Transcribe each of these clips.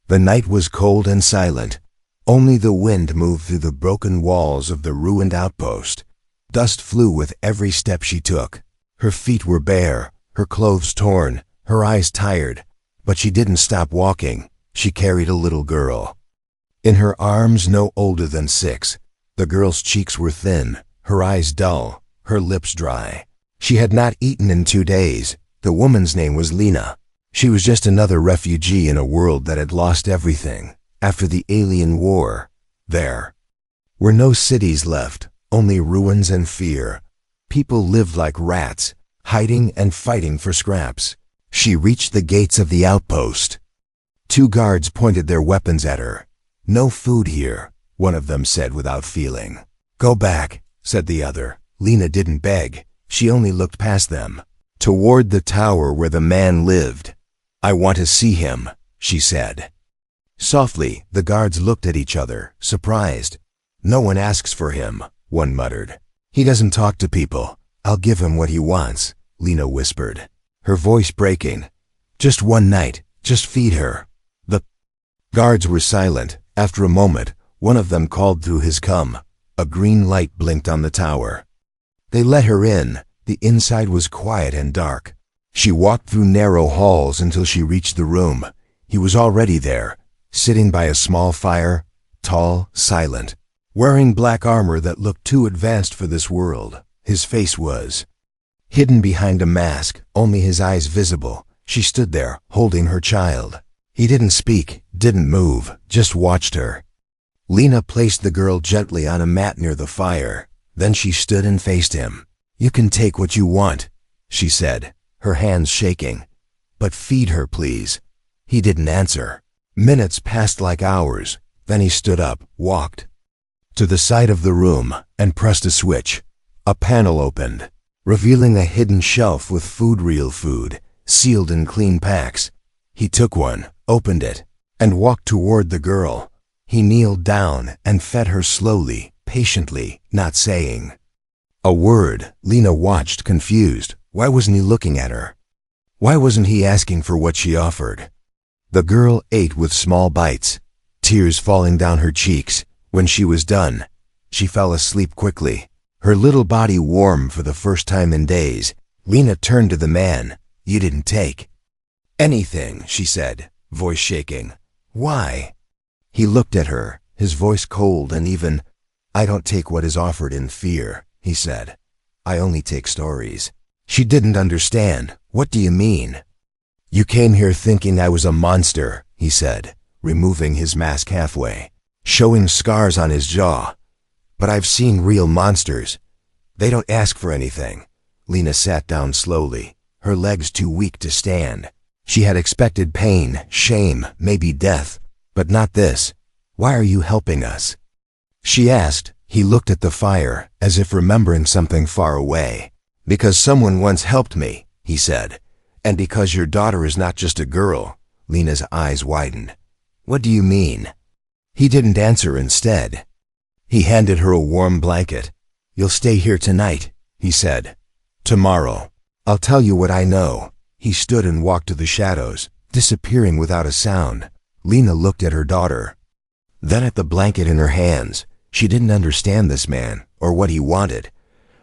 The night was cold and silent. Only the wind moved through the broken walls of the ruined outpost. Dust flew with every step she took. Her feet were bare, her clothes torn, her eyes tired, but she didn't stop walking. She carried a little girl. In her arms, no older than 6, the girl's cheeks were thin, her eyes dull, her lips dry. She had not eaten in 2 days. The woman's name was Lena. She was just another refugee in a world that had lost everything. After the alien war, there were no cities left, only ruins and fear. People lived like rats, hiding and fighting for scraps. She reached the gates of the outpost. 2 guards pointed their weapons at her. "No food here," one of them said without feeling. "Go back," said the other. Lena didn't beg. She only looked past them, toward the tower where the man lived. "I want to see him," she said. Softly, the guards looked at each other, surprised. "No one asks for him," one muttered. "He doesn't talk to people. I'll give him what he wants," Lena whispered, her voice breaking. "Just one night, just feed her." The guards were silent. After a moment, one of them called through his cum. A green light blinked on the tower. They let her in. The inside was quiet and dark. She walked through narrow halls until she reached the room. He was already there, sitting by a small fire, tall, silent, wearing black armor that looked too advanced for this world. His face was hidden behind a mask, only his eyes visible. She stood there, holding her child. He didn't speak, didn't move, just watched her. Lena placed the girl gently on a mat near the fire. Then she stood and faced him. "You can take what you want," she said, her hands shaking. "But feed her, please." He didn't answer. Minutes passed like hours. Then he stood up, walked to the side of the room, and pressed a switch. A panel opened, revealing a hidden shelf with real food, sealed in clean packs. He took one, opened it, and walked toward the girl. He kneeled down and fed her slowly, patiently, not saying a word. Lena watched, confused. Why wasn't he looking at her? Why wasn't he asking for what she offered? The girl ate with small bites, tears falling down her cheeks. When she was done, she fell asleep quickly, her little body warm for the first time in days. Lena turned to the man. "You didn't take anything," she said, voice shaking. "Why?" He looked at her, his voice cold and even. "I don't take what is offered in fear," he said. "I only take stories." She didn't understand. "What do you mean?" "You came here thinking I was a monster," he said, removing his mask halfway, showing scars on his jaw. "But I've seen real monsters. They don't ask for anything." Lena sat down slowly, her legs too weak to stand. She had expected pain, shame, maybe death, but not this. "Why are you helping us?" she asked. He looked at the fire, as if remembering something far away. "Because someone once helped me," he said. "And because your daughter is not just a girl." Lena's eyes widened. "What do you mean?" He didn't answer. Instead, he handed her a warm blanket. "You'll stay here tonight," he said. "Tomorrow, I'll tell you what I know." He stood and walked to the shadows, disappearing without a sound. Lena looked at her daughter, then at the blanket in her hands. She didn't understand this man, or what he wanted,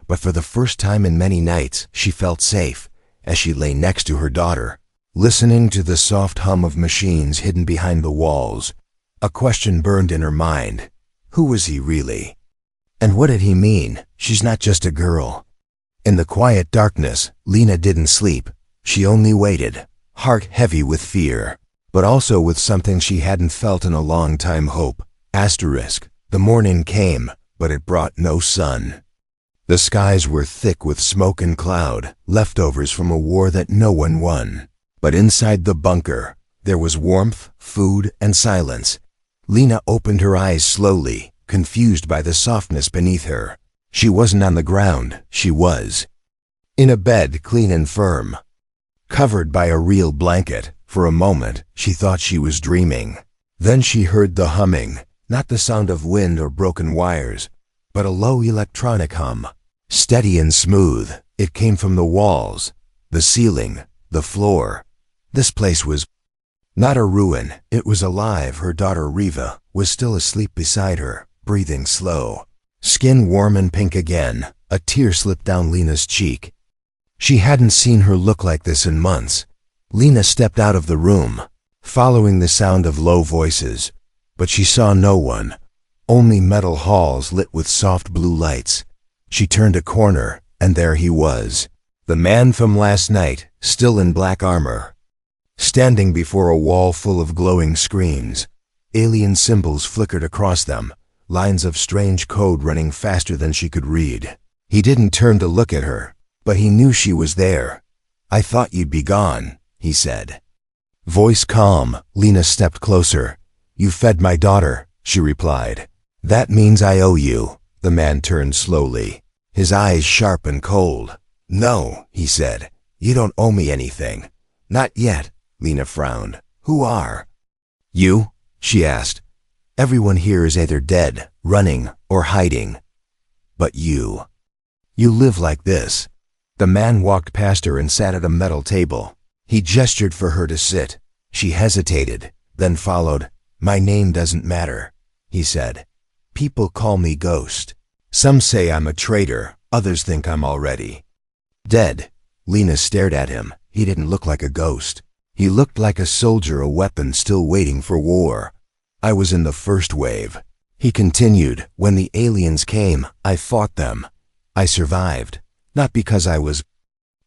but for the first time in many nights, she felt safe as she lay next to her daughter, listening to the soft hum of machines hidden behind the walls. A question burned in her mind. Who was he really? And what did he mean? She's not just a girl. In the quiet darkness, Lena didn't sleep. She only waited, heart heavy with fear, but also with something she hadn't felt in a long time: hope. Asterisk. The morning came, but it brought no sun. The skies were thick with smoke and cloud, leftovers from a war that no one won. But inside the bunker, there was warmth, food, and silence. Lena opened her eyes slowly, confused by the softness beneath her. She wasn't on the ground, she was in a bed, clean and firm, covered by a real blanket. For a moment, she thought she was dreaming. Then she heard the humming, not the sound of wind or broken wires, but a low electronic hum, steady and smooth. It came from the walls, the ceiling, the floor. This place was Not a ruin, it was alive. Her daughter Riva was still asleep beside her, breathing slow. Skin warm and pink again, a tear slipped down Lena's cheek. She hadn't seen her look like this in months. Lena stepped out of the room, following the sound of low voices, but she saw no one, only metal halls lit with soft blue lights. She turned a corner, and there he was, the man from last night, still in black armor, standing before a wall full of glowing screens. Alien symbols flickered across them, lines of strange code running faster than she could read. He didn't turn to look at her, but he knew she was there. "I thought you'd be gone," he said. Voice calm, Lena stepped closer. "You fed my daughter," she replied. "That means I owe you." The man turned slowly, his eyes sharp and cold. "No," he said, "you don't owe me anything." "Not yet," Lena frowned. "Who are you?" she asked. "Everyone here is either dead, running, or hiding. But you live like this." The man walked past her and sat at a metal table. He gestured for her to sit. She hesitated, then followed. "My name doesn't matter," he said. "People call me Ghost. Some say I'm a traitor, others think I'm already dead." Lena stared at him. He didn't look like a ghost. He looked like a soldier, a weapon still waiting for war. "I was in the first wave," he continued. "When the aliens came, I fought them. I survived. Not because I was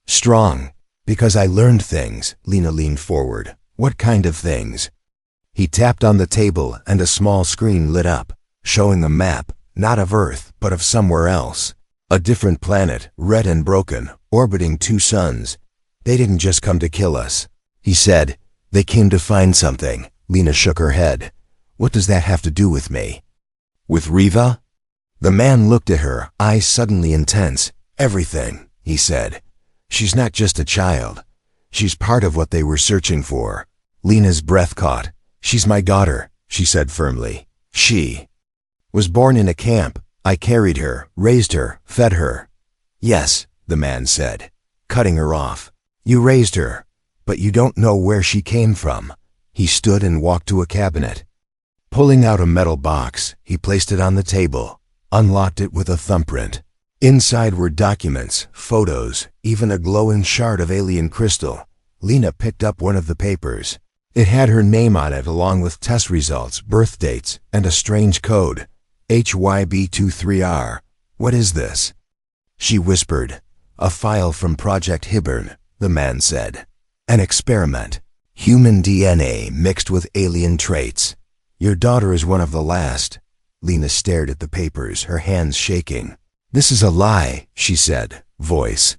strong, because I learned things." Lena leaned forward. "What kind of things?" He tapped on the table and a small screen lit up, showing a map, not of Earth, but of somewhere else. A different planet, red and broken, orbiting 2 suns. "They didn't just come to kill us," he said. "They came to find something." Lena shook her head. "What does that have to do with me?" "With Riva?" The man looked at her, eyes suddenly intense. "Everything," he said. "She's not just a child. She's part of what they were searching for." Lena's breath caught. "She's my daughter," she said firmly. "She was born in a camp. I carried her, raised her, fed her." "Yes," the man said, cutting her off. "You raised her, but you don't know where she came from." He stood and walked to a cabinet. Pulling out a metal box, he placed it on the table, unlocked it with a thumbprint. Inside were documents, photos, even a glowing shard of alien crystal. Lena picked up one of the papers. It had her name on it along with test results, birth dates, and a strange code. HYB23R. "What is this?" she whispered. "A file from Project Hibbern," the man said. "An experiment. Human DNA mixed with alien traits. Your daughter is one of the last." Lena stared at the papers, her hands shaking. "This is a lie," she said, voice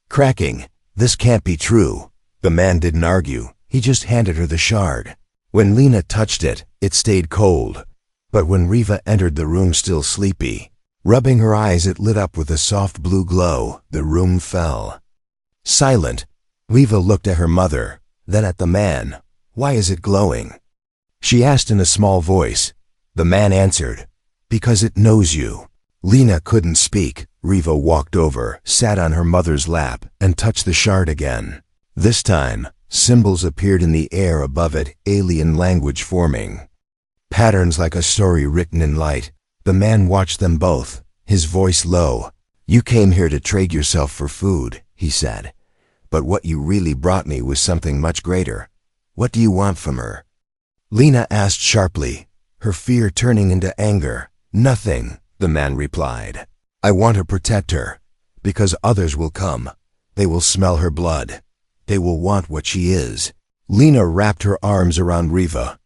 cracking. "This can't be true." The man didn't argue. He just handed her the shard. When Lena touched it, it stayed cold. But when Riva entered the room still sleepy, rubbing her eyes, it lit up with a soft blue glow. The room fell silent. Riva looked at her mother, then at the man. "Why is it glowing?" she asked in a small voice. The man answered, "Because it knows you." Lena couldn't speak. Riva walked over, sat on her mother's lap, and touched the shard again. This time, symbols appeared in the air above it, alien language forming. Patterns like a story written in light. The man watched them both, his voice low. "You came here to trade yourself for food," he said. "But what you really brought me was something much greater. What do you want from her?" Lena asked sharply, her fear turning into anger. "Nothing," the man replied. "I want to protect her, because others will come. They will smell her blood. They will want what she is." Lena wrapped her arms around Riva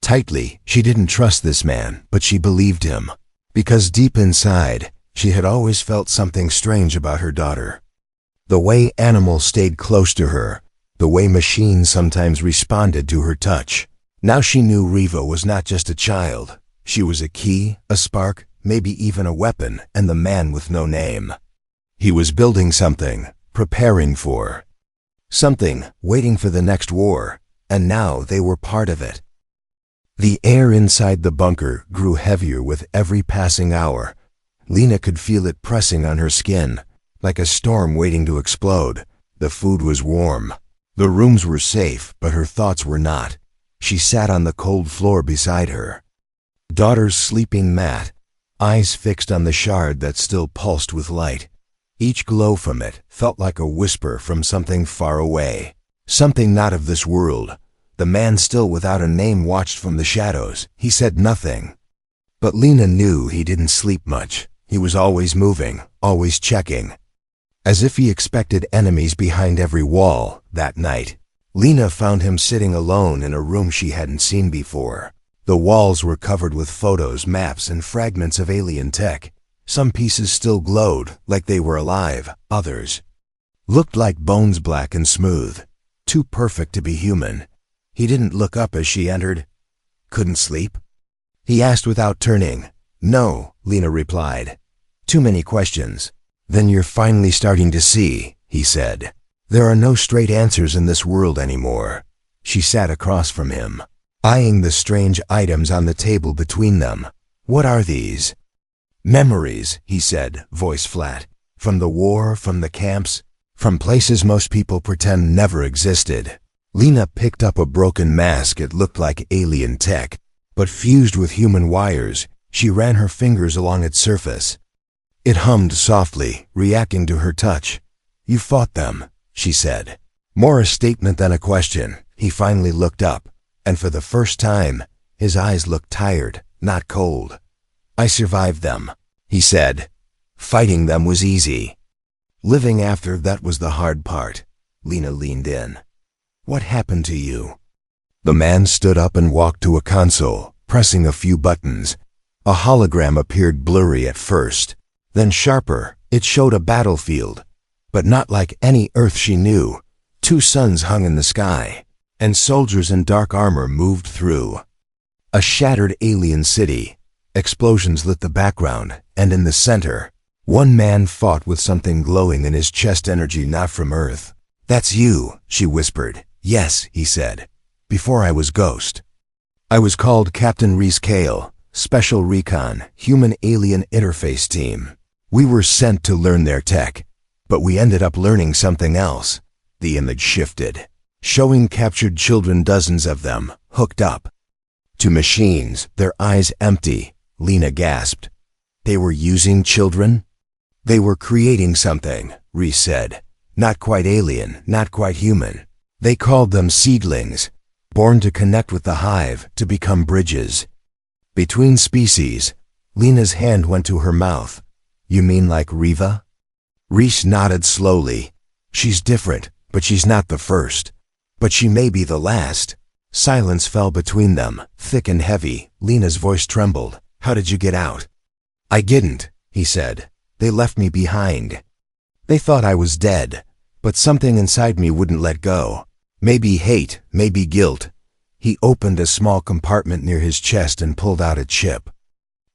tightly. She didn't trust this man, but she believed him, because deep inside, she had always felt something strange about her daughter. The way animals stayed close to her, the way machines sometimes responded to her touch. Now she knew Riva was not just a child. She was a key, a spark, maybe even a weapon, and the man with no name. He was building something, preparing for something, waiting for the next war, and now they were part of it. The air inside the bunker grew heavier with every passing hour. Lena could feel it pressing on her skin, like a storm waiting to explode. The food was warm. The rooms were safe, but her thoughts were not. She sat on the cold floor beside her daughter's sleeping mat, eyes fixed on the shard that still pulsed with light. Each glow from it felt like a whisper from something far away, something not of this world. The man still without a name watched from the shadows. He said nothing. But Lena knew he didn't sleep much. He was always moving, always checking. As if he expected enemies behind every wall. That night, Lena found him sitting alone in a room she hadn't seen before. The walls were covered with photos, maps, and fragments of alien tech. Some pieces still glowed, like they were alive. Others looked like bones, black and smooth, too perfect to be human. He didn't look up as she entered. Couldn't sleep? He asked without turning. No, Lena replied. Too many questions. Then you're finally starting to see, he said. There are no straight answers in this world anymore. She sat across from him, eyeing the strange items on the table between them. What are these? Memories, he said, voice flat. From the war, from the camps, from places most people pretend never existed. Lena picked up a broken mask. It looked like alien tech, but fused with human wires. She ran her fingers along its surface. It hummed softly, reacting to her touch. You fought them, she said. More a statement than a question. He finally looked up, and for the first time, his eyes looked tired, not cold. I survived them, he said. Fighting them was easy. Living after that was the hard part. Lena leaned in. What happened to you? The man stood up and walked to a console, pressing a few buttons. A hologram appeared, blurry at first, then sharper. It showed a battlefield, but not like any Earth she knew. 2 suns hung in the sky, and soldiers in dark armor moved through. A shattered alien city. Explosions lit the background, and in the center, one man fought with something glowing in his chest, energy not from Earth. That's you, she whispered. Yes, he said. Before I was Ghost. I was called Captain Reese Kale, Special Recon, Human-Alien Interface Team. We were sent to learn their tech, but we ended up learning something else. The image shifted, showing captured children, dozens of them, hooked up to machines, their eyes empty. Lena gasped. They were using children? They were creating something, Reese said. Not quite alien, not quite human. They called them seedlings, born to connect with the hive, to become bridges between species. Lena's hand went to her mouth. You mean like Riva? Reese nodded slowly. She's different, but she's not the first. But she may be the last. Silence fell between them, thick and heavy. Lena's voice trembled. How did you get out? I didn't, he said. They left me behind. They thought I was dead, but something inside me wouldn't let go. Maybe hate, maybe guilt. He opened a small compartment near his chest and pulled out a chip.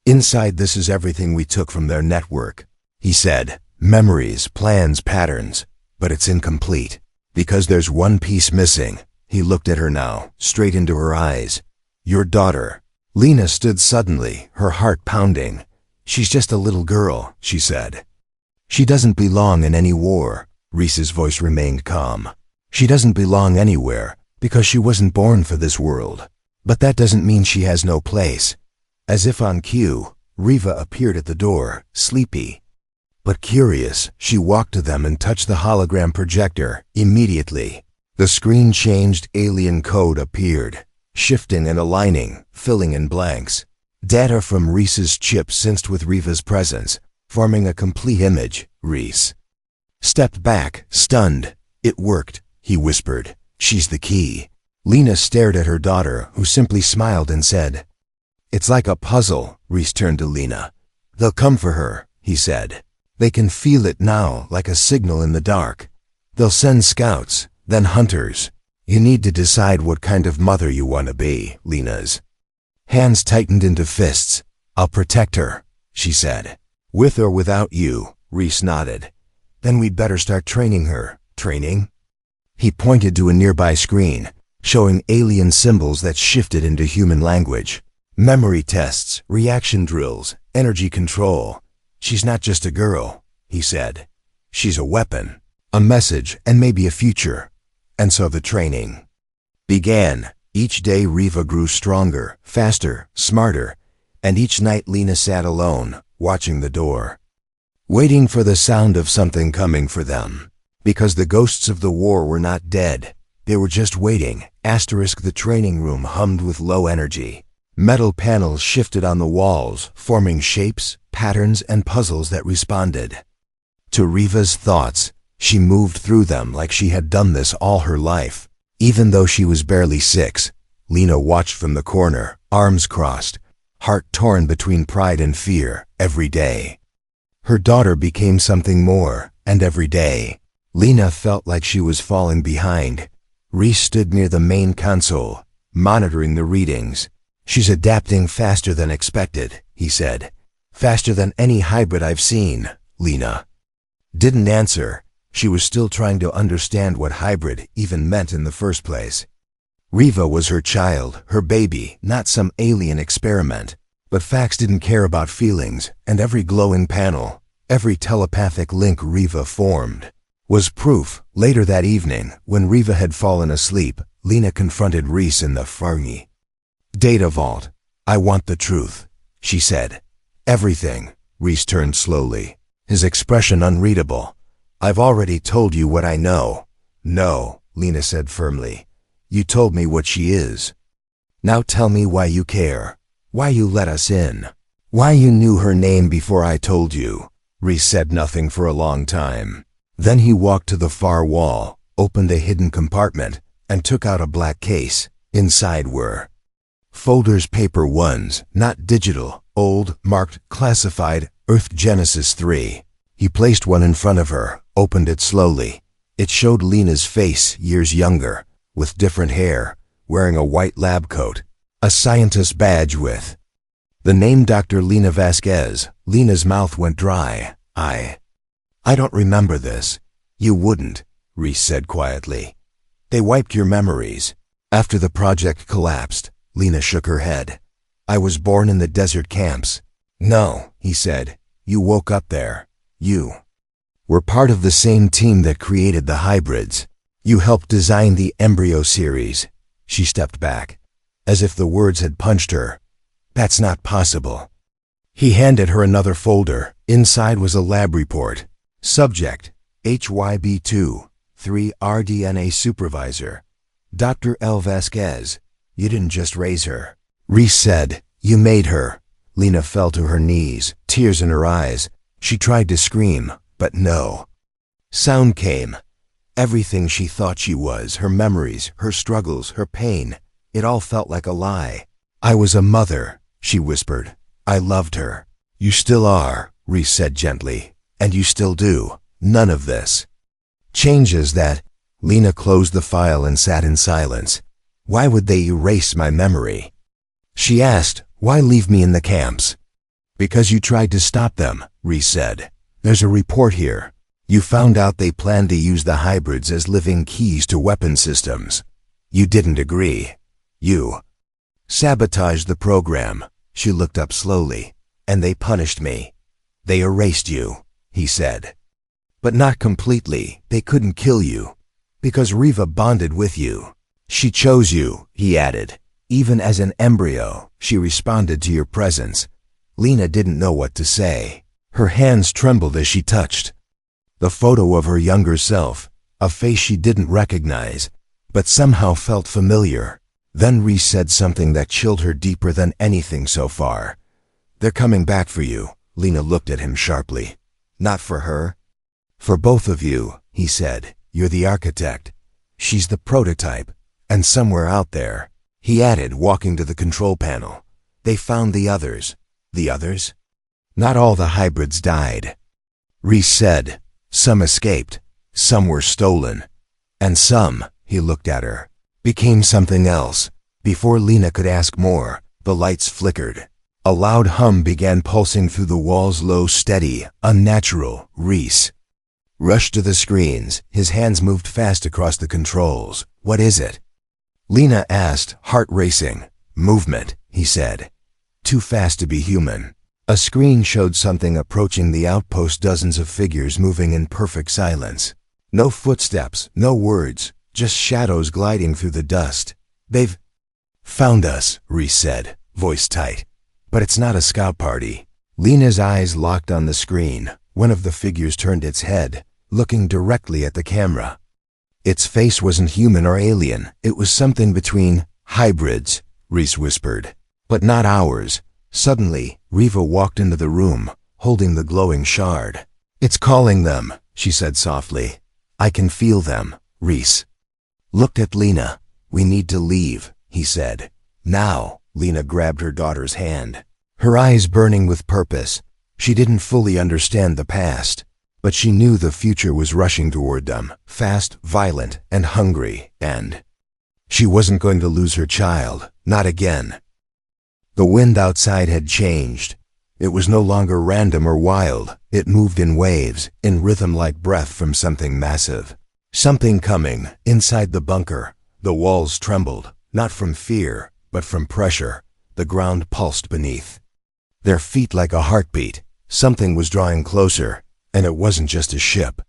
Inside, this is everything we took from their network, he said. Memories, plans, patterns. But it's incomplete, because there's one piece missing. He looked at her now, straight into her eyes. Your daughter. Lena stood suddenly, her heart pounding. She's just a little girl, she said. She doesn't belong in any war. Reese's voice remained calm. She doesn't belong anywhere, because she wasn't born for this world. But that doesn't mean she has no place. As if on cue, Riva appeared at the door, sleepy but curious. She walked to them and touched the hologram projector. Immediately, the screen changed. Alien code appeared, shifting and aligning, filling in blanks. Data from Reese's chip synced with Riva's presence, forming a complete image. Reese stepped back, stunned. It worked, he whispered. She's the key. Lena stared at her daughter, who simply smiled and said, It's like a puzzle. Reese turned to Lena. They'll come for her, he said. They can feel it now, like a signal in the dark. They'll send scouts, then hunters. You need to decide what kind of mother you want to be. Lena's hands tightened into fists. I'll protect her, she said. With or without you, Reese nodded. Then we'd better start training her. Training? He pointed to a nearby screen, showing alien symbols that shifted into human language. Memory tests, reaction drills, energy control. She's not just a girl, he said. She's a weapon, a message, and maybe a future. And so the training began. Each day Riva grew stronger, faster, smarter, and each night Lena sat alone, watching the door, waiting for the sound of something coming for them. Because the ghosts of the war were not dead, they were just waiting. The training room hummed with low energy. Metal panels shifted on the walls, forming shapes, patterns, and puzzles that responded to Riva's thoughts. She moved through them like she had done this all her life. Even though she was barely 6, Lena watched from the corner, arms crossed, heart torn between pride and fear. Every day, her daughter became something more, and every day, Lena felt like she was falling behind. Reese stood near the main console, monitoring the readings. "She's adapting faster than expected," he said. "Faster than any hybrid I've seen." Lena didn't answer. She was still trying to understand what hybrid even meant in the first place. Riva was her child, her baby, not some alien experiment. But facts didn't care about feelings, and every glowing panel, every telepathic link Riva formed, was proof. Later that evening, when Riva had fallen asleep, Lena confronted Reese in the Farney data vault. "I want the truth," she said. "Everything." Reese turned slowly, his expression unreadable. "I've already told you what I know." "No," Lena said firmly. "You told me what she is. Now tell me why you care. Why you let us in. Why you knew her name before I told you." Reese said nothing for a long time. Then he walked to the far wall, opened a hidden compartment, and took out a black case. Inside were folders, paper ones, not digital, old, marked, classified, Earth Genesis 3. He placed one in front of her, opened it slowly. It showed Lena's face, years younger, with different hair, wearing a white lab coat, a scientist badge with the name Dr. Lena Vasquez. Lena's mouth went dry. I don't remember this." "You wouldn't," Reese said quietly. "They wiped your memories after the project collapsed." Lena shook her head. "I was born in the desert camps." "No," he said. "You woke up there. You were part of the same team that created the hybrids. You helped design the embryo series." She stepped back, as if the words had punched her. "That's not possible." He handed her another folder. Inside was a lab report. Subject, HYB2, 3 rDNA supervisor. Dr. L. Vasquez. "You didn't just raise her," Reese said. "You made her." Lena fell to her knees, tears in her eyes. She tried to scream, but no sound came. Everything she thought she was, her memories, her struggles, her pain, it all felt like a lie. "I was a mother," she whispered. "I loved her." "You still are," Reese said gently. "And you still do. None of this changes that." Lena closed the file and sat in silence. "Why would they erase my memory?" she asked. "Why leave me in the camps?" "Because you tried to stop them," Reese said. "There's a report here. You found out they planned to use the hybrids as living keys to weapon systems. You didn't agree. You sabotaged the program." She looked up slowly. "And they punished me. They erased you," he said. "But not completely. They couldn't kill you. Because Riva bonded with you. She chose you," he added. "Even as an embryo, she responded to your presence." Lena didn't know what to say. Her hands trembled as she touched the photo of her younger self, a face she didn't recognize, but somehow felt familiar. Then Reese said something that chilled her deeper than anything so far. "They're coming back for you." Lena looked at him sharply. "Not for her. For both of you," he said. "You're the architect. She's the prototype. And somewhere out there," he added, walking to the control panel, "they found the others." "The others?" "Not all the hybrids died," Reese said. "Some escaped. Some were stolen. And some," he looked at her, "became something else." Before Lena could ask more, the lights flickered. A loud hum began pulsing through the walls, low, steady, unnatural. Reese rushed to the screens. His hands moved fast across the controls. "What is it?" Lena asked, heart racing. "Movement," he said. "Too fast to be human." A screen showed something approaching the outpost, dozens of figures moving in perfect silence. No footsteps, no words, just shadows gliding through the dust. Found us, Reese said, voice tight. But it's not a scout party. Lena's eyes locked on the screen. One of the figures turned its head, looking directly at the camera. Its face wasn't human or alien. It was something between hybrids, Reese whispered. But not ours. Suddenly, Riva walked into the room, holding the glowing shard. It's calling them, she said softly. I can feel them, Reese looked at Lena. We need to leave, he said. Now, Lena grabbed her daughter's hand, her eyes burning with purpose. She didn't fully understand the past, but she knew the future was rushing toward them, fast, violent, and hungry, and she wasn't going to lose her child, not again. The wind outside had changed. It was no longer random or wild. It moved in waves, in rhythm like breath from something massive. Something coming, inside the bunker. The walls trembled, not from fear, but from pressure. The ground pulsed beneath their feet like a heartbeat. Something was drawing closer, and it wasn't just a ship.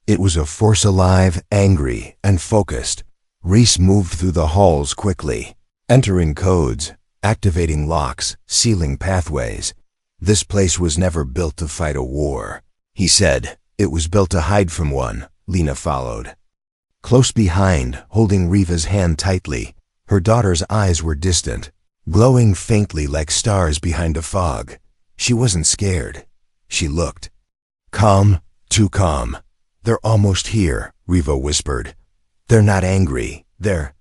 It was a force alive, angry, and focused. Reese moved through the halls quickly, entering codes, activating locks, sealing pathways. This place was never built to fight a war, he said. It was built to hide from one. Lena followed. Close behind, holding Riva's hand tightly, her daughter's eyes were distant, glowing faintly like stars behind a fog. She wasn't scared. She looked calm, too calm. They're almost here, Riva whispered. They're not angry. They're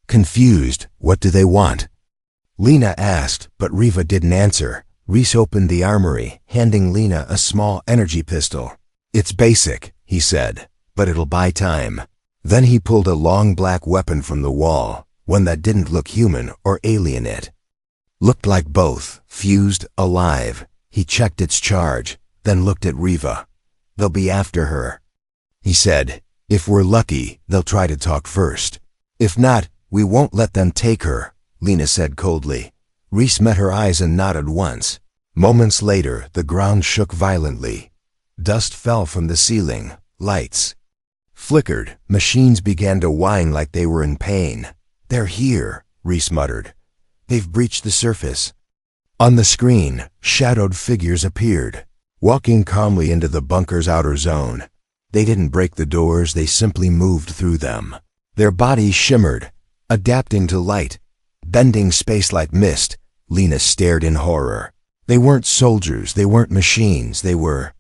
confused. What do they want? Lena asked, but Riva didn't answer. Reese opened the armory, handing Lena a small energy pistol. It's basic, he said, but it'll buy time. Then he pulled a long black weapon from the wall, one that didn't look human or alien. It looked like both, fused, alive. He checked its charge, then looked at Riva. They'll be after her, he said. If we're lucky, they'll try to talk first. If not, we won't let them take her, Lena said coldly. Reese met her eyes and nodded once. Moments later, the ground shook violently. Dust fell from the ceiling. Lights flickered. Machines began to whine like they were in pain. They're here, Reese muttered. They've breached the surface. On the screen, shadowed figures appeared, walking calmly into the bunker's outer zone. They didn't break the doors, they simply moved through them. Their bodies shimmered, adapting to light, bending space like mist. Lena stared in horror. They weren't soldiers, they weren't machines, they were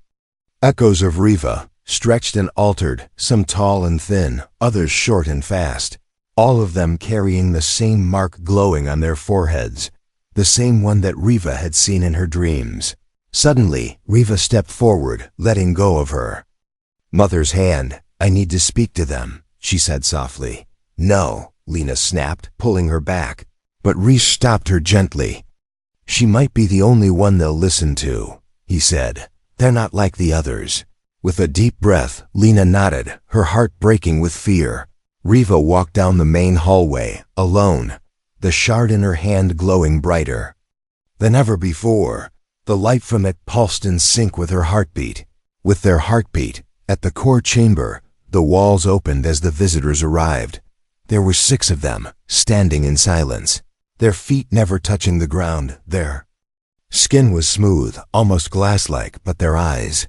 echoes of Riva, stretched and altered, some tall and thin, others short and fast. All of them carrying the same mark glowing on their foreheads, the same one that Riva had seen in her dreams. Suddenly, Riva stepped forward, letting go of her mother's hand. I need to speak to them, she said softly. No, Lena snapped, pulling her back. But Reese stopped her gently. She might be the only one they'll listen to, he said. They're not like the others. With a deep breath, Lena nodded, her heart breaking with fear. Riva walked down the main hallway, alone, the shard in her hand glowing brighter than ever before. The light from it pulsed in sync with her heartbeat. With their heartbeat, at the core chamber, the walls opened as the visitors arrived. There were 6 of them, standing in silence, their feet never touching the ground. Their skin was smooth, almost glass-like, but their eyes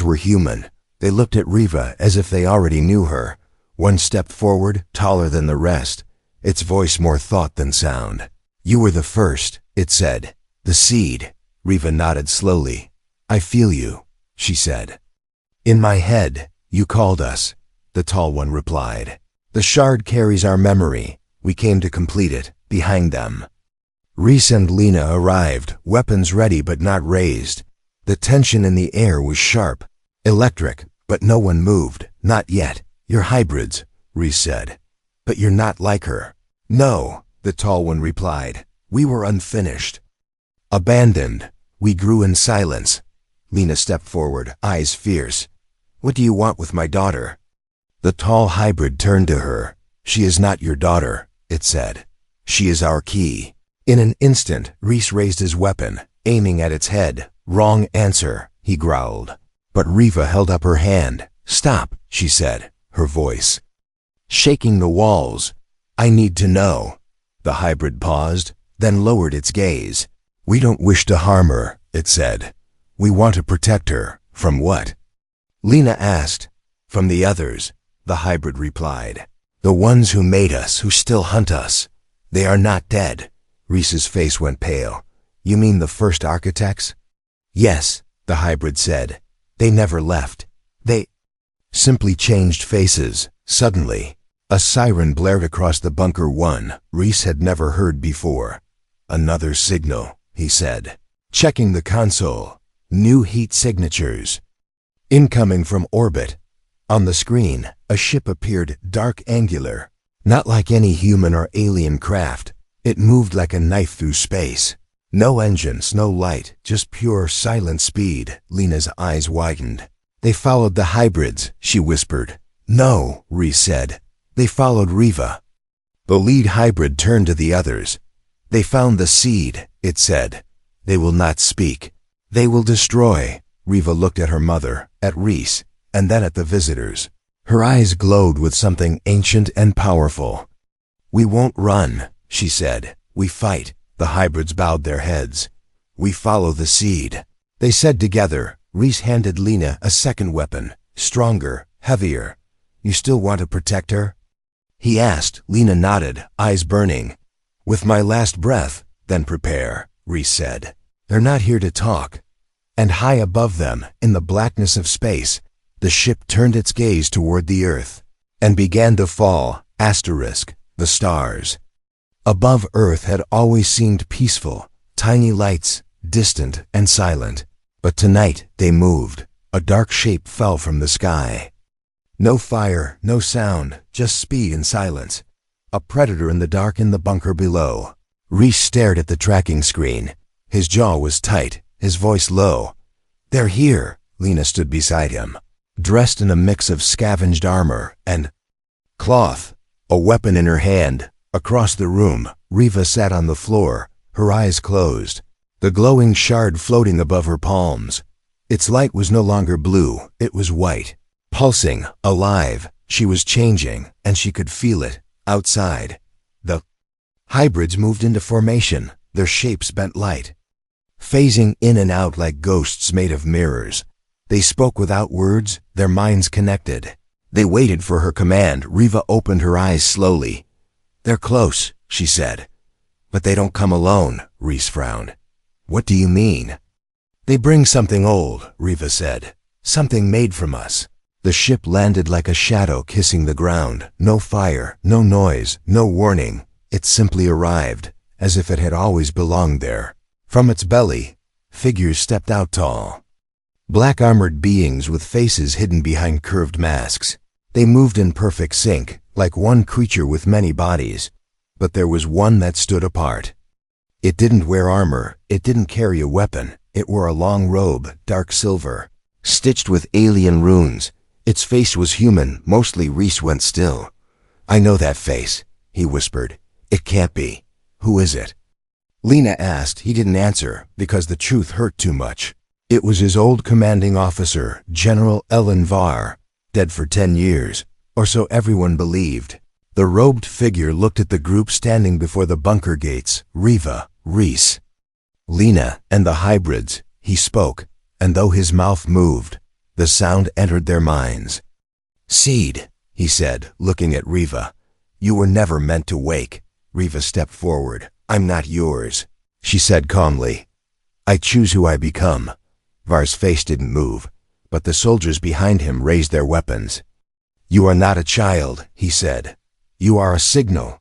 were human. They looked at Riva as if they already knew her. One stepped forward, taller than the rest, its voice more thought than sound. You were the first, it said. The seed. Riva nodded slowly. I feel you, she said. In my head, you called us, the tall one replied. The shard carries our memory. We came to complete it. Behind them, Reese and Lena arrived, weapons ready but not raised. The tension in the air was sharp, electric, but no one moved. Not yet. You're hybrids, Reese said. But you're not like her. No, the tall one replied. We were unfinished. Abandoned. We grew in silence. Lena stepped forward, eyes fierce. What do you want with my daughter? The tall hybrid turned to her. She is not your daughter, it said. She is our key. In an instant, Reese raised his weapon, aiming at its head. Wrong answer, he growled. But Riva held up her hand. Stop, she said, her voice shaking the walls. I need to know. The hybrid paused, then lowered its gaze. We don't wish to harm her, it said. We want to protect her. From what? Lena asked. From the others, the hybrid replied. The ones who made us, who still hunt us. They are not dead. Reese's face went pale. You mean the first architects? Yes, the hybrid said. They never left. They simply changed faces. Suddenly, a siren blared across the bunker one Reese had never heard before. Another signal, he said. Checking the console. New heat signatures. Incoming from orbit. On the screen, a ship appeared, dark, angular. Not like any human or alien craft. It moved like a knife through space. No engines, no light, just pure, silent speed. Lena's eyes widened. They followed the hybrids, she whispered. No, Reese said. They followed Riva. The lead hybrid turned to the others. They found the seed, it said. They will not speak. They will destroy. Riva looked at her mother, at Reese, and then at the visitors. Her eyes glowed with something ancient and powerful. We won't run, she said. We fight. The hybrids bowed their heads. We follow the seed. They said together. Reese handed Lena a second weapon, stronger, heavier. You still want to protect her? He asked. Lena nodded, eyes burning. With my last breath, then prepare, Reese said. They're not here to talk. And high above them, in the blackness of space, the ship turned its gaze toward the earth and began to fall, the stars. Above Earth had always seemed peaceful, tiny lights, distant and silent. But tonight they moved. A dark shape fell from the sky. No fire, no sound, just speed and silence. A predator in the dark in the bunker below. Reese stared at the tracking screen. His jaw was tight, his voice low. They're here. Lena stood beside him, dressed in a mix of scavenged armor and cloth, a weapon in her hand. Across the room, Riva sat on the floor, her eyes closed, the glowing shard floating above her palms. Its light was no longer blue, it was white, pulsing, alive. She was changing, and she could feel it, outside. The hybrids moved into formation, their shapes bent light, phasing in and out like ghosts made of mirrors. They spoke without words, their minds connected. They waited for her command. Riva opened her eyes slowly. They're close, she said. But they don't come alone, Reese frowned. What do you mean? They bring something old, Riva said. Something made from us. The ship landed like a shadow kissing the ground. No fire, no noise, no warning. It simply arrived, as if it had always belonged there. From its belly, figures stepped out tall. Black armored beings with faces hidden behind curved masks. They moved in perfect sync, like one creature with many bodies. But there was one that stood apart. It didn't wear armor, it didn't carry a weapon. It wore a long robe, dark silver, stitched with alien runes. Its face was human. Mostly. Reese went still. I know that face, he whispered. It can't be. Who is it? Lena asked. He didn't answer, because the truth hurt too much. It was his old commanding officer, General Ellen Var, dead for 10 years, or so everyone believed. The robed figure looked at the group standing before the bunker gates. Riva, Reese, Lena, and the hybrids. He spoke, and though his mouth moved, the sound entered their minds. Seed, he said, looking at Riva. You were never meant to wake. Riva stepped forward. I'm not yours, she said calmly. I choose who I become. Var's face didn't move, but the soldiers behind him raised their weapons. You are not a child, he said. You are a signal.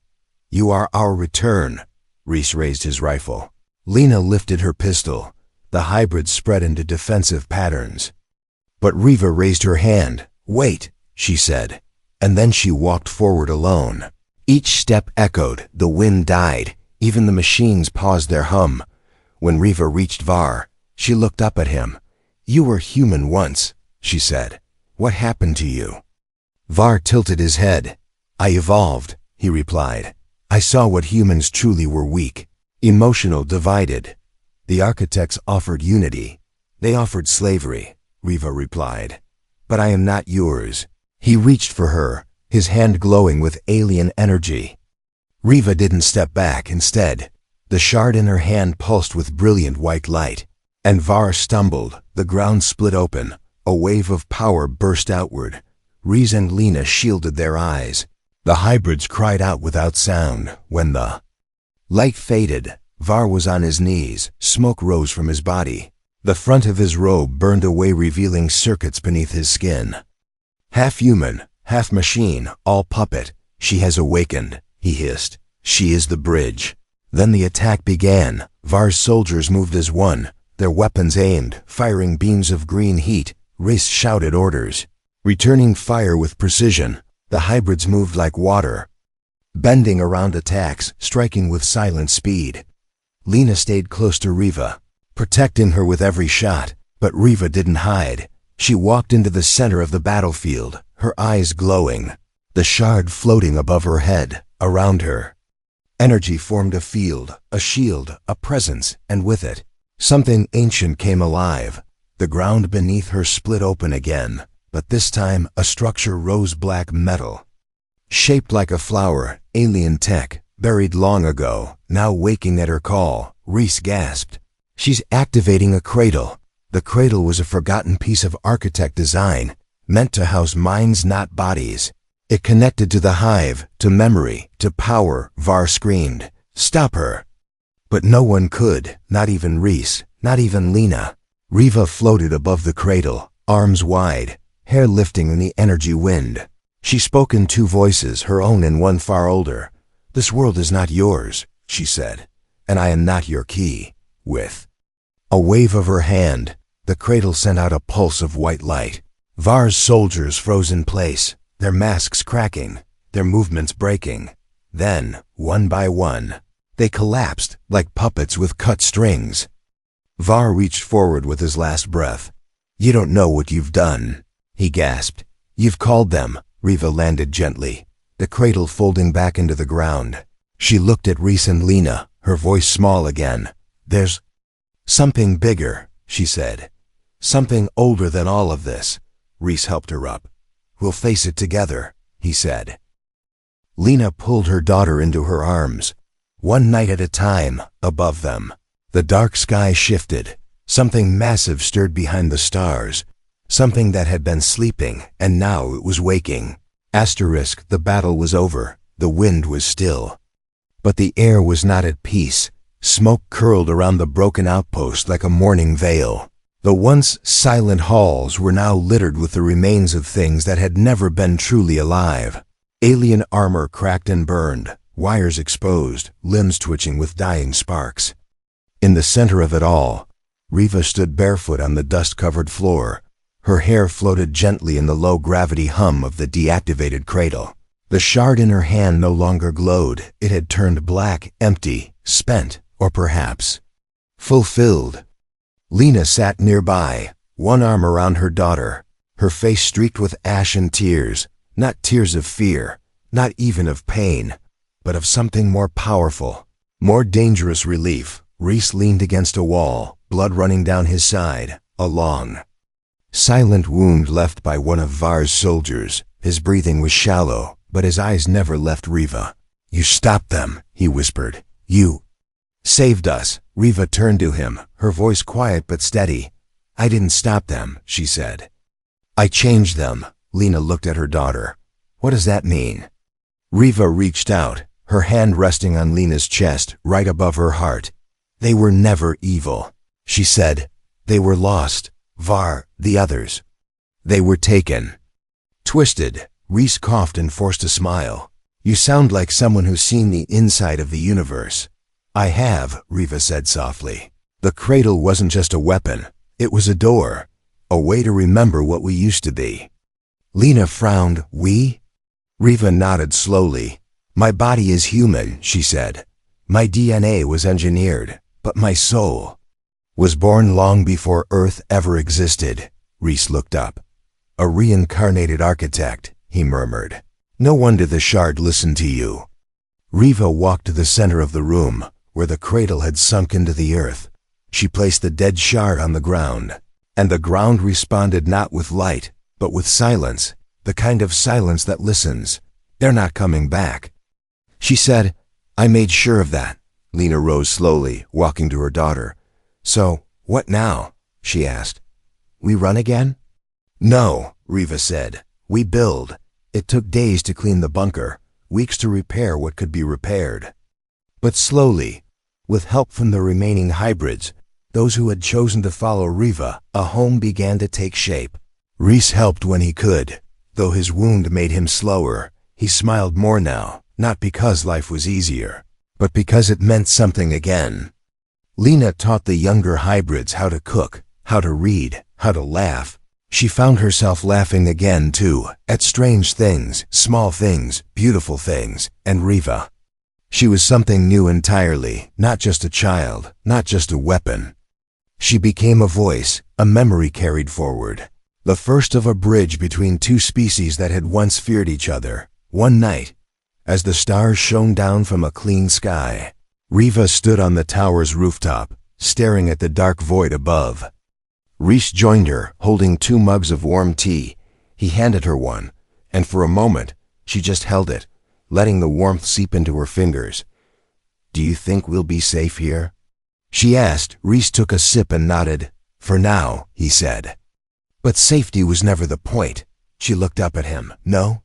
You are our return. Reese raised his rifle. Lena lifted her pistol. The hybrids spread into defensive patterns. But Riva raised her hand. Wait, she said. And then she walked forward alone. Each step echoed. The wind died. Even the machines paused their hum. When Riva reached Var, she looked up at him. You were human once, she said. What happened to you? Var tilted his head. I evolved, he replied. I saw what humans truly were: weak, emotional, divided. The architects offered unity. They offered slavery, Riva replied. But I am not yours. He reached for her, his hand glowing with alien energy. Riva didn't step back. Instead, the shard in her hand pulsed with brilliant white light. And Var stumbled. The ground split open. A wave of power burst outward. Reese and Lena shielded their eyes. The hybrids cried out without sound. When the light faded, Var was on his knees. Smoke rose from his body. The front of his robe burned away, revealing circuits beneath his skin. Half human, half machine, all puppet. She has awakened, he hissed. She is the bridge. Then the attack began. Var's soldiers moved as one, their weapons aimed, firing beams of green heat. Reese shouted orders, returning fire with precision. The hybrids moved like water, bending around attacks, striking with silent speed. Lena stayed close to Riva, protecting her with every shot. But Riva didn't hide. She walked into the center of the battlefield, her eyes glowing, the shard floating above her head. Around her, energy formed a field, a shield, a presence, and with it, something ancient came alive. The ground beneath her split open again, but this time a structure rose, black metal, shaped like a flower, alien tech, buried long ago, now waking at her call. Reese gasped. She's activating a cradle. The cradle was a forgotten piece of architect design, meant to house minds, not bodies. It connected to the hive, to memory, to power. Var screamed, "Stop her!" But no one could, not even Reese, not even Lena. Riva floated above the cradle, arms wide, hair lifting in the energy wind. She spoke in two voices, her own and one far older. "This world is not yours," she said, "and I am not your key." With a wave of her hand, the cradle sent out a pulse of white light. Var's soldiers froze in place, their masks cracking, their movements breaking. Then, one by one, they collapsed like puppets with cut strings. Var reached forward with his last breath. "You don't know what you've done," he gasped. "You've called them." Riva landed gently, the cradle folding back into the ground. She looked at Reese and Lena, her voice small again. "There's something bigger," she said. "Something older than all of this." Reese helped her up. "We'll face it together," he said. Lena pulled her daughter into her arms. One night at a time, above them, the dark sky shifted. Something massive stirred behind the stars. Something that had been sleeping, and now it was waking. Asterisk, the battle was over. The wind was still. But the air was not at peace. Smoke curled around the broken outpost like a morning veil. The once silent halls were now littered with the remains of things that had never been truly alive. Alien armor cracked and burned, wires exposed, limbs twitching with dying sparks. In the center of it all, Riva stood barefoot on the dust-covered floor. Her hair floated gently in the low-gravity hum of the deactivated cradle. The shard in her hand no longer glowed. It had turned black, empty, spent, or perhaps fulfilled. Lena sat nearby, one arm around her daughter, her face streaked with ash and tears, not tears of fear, not even of pain, but of something more powerful, more dangerous relief. Reese leaned against a wall, blood running down his side, a long, silent wound left by one of Var's soldiers. His breathing was shallow, but his eyes never left Riva. "You stopped them," he whispered. "You saved us." Riva turned to him, her voice quiet but steady. "I didn't stop them," she said. "I changed them." Lena looked at her daughter. "What does that mean?" Riva reached out, her hand resting on Lena's chest, right above her heart. "They were never evil," she said. "They were lost. Var, the others. They were taken." Twisted, Reese coughed and forced a smile. "You sound like someone who's seen the inside of the universe." "I have," Riva said softly. "The cradle wasn't just a weapon. It was a door. A way to remember what we used to be." Lena frowned. "We?" Riva nodded slowly. "My body is human," she said. "My DNA was engineered, but my soul was born long before Earth ever existed." Reese looked up. "A reincarnated architect," he murmured. "No wonder the shard listened to you." Riva walked to the center of the room, where the cradle had sunk into the earth. She placed the dead shard on the ground, and the ground responded not with light, but with silence, the kind of silence that listens. "They're not coming back," she said. I made sure of that. Lena rose slowly, walking to her daughter. So, what now? She asked. We run again? No, Riva said. We build. It took days to clean the bunker, weeks to repair what could be repaired. But slowly, with help from the remaining hybrids, those who had chosen to follow Riva, a home began to take shape. Rhys helped when he could. Though his wound made him slower, he smiled more now, not because life was easier, but because it meant something again. Lena taught the younger hybrids how to cook, how to read, how to laugh. She found herself laughing again, too, at strange things, small things, beautiful things, and Riva. She was something new entirely, not just a child, not just a weapon. She became a voice, a memory carried forward. The first of a bridge between two species that had once feared each other. One night, as the stars shone down from a clean sky, Riva stood on the tower's rooftop, staring at the dark void above. Rhys joined her, holding 2 mugs of warm tea. He handed her one, and for a moment, she just held it, letting the warmth seep into her fingers. Do you think we'll be safe here? She asked. Rhys took a sip and nodded. For now, he said. But safety was never the point. She looked up at him. No?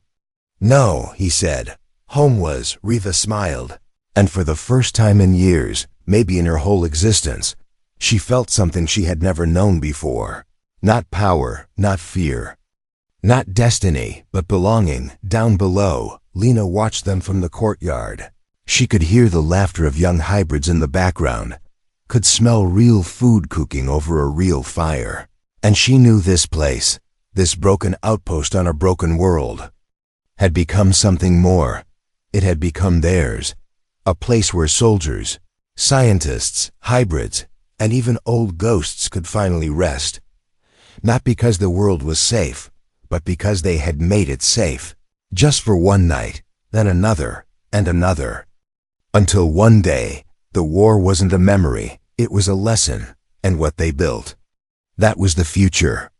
No, he said. Home was. Riva smiled. And for the first time in years, maybe in her whole existence, she felt something she had never known before. Not power, not fear. Not destiny, but belonging. Down below, Lena watched them from the courtyard. She could hear the laughter of young hybrids in the background, could smell real food cooking over a real fire. And she knew this place, this broken outpost on a broken world, had become something more. It had become theirs. A place where soldiers, scientists, hybrids, and even old ghosts could finally rest. Not because the world was safe, but because they had made it safe. Just for one night, then another, and another. Until one day, the war wasn't a memory, it was a lesson, and what they built. That was the future.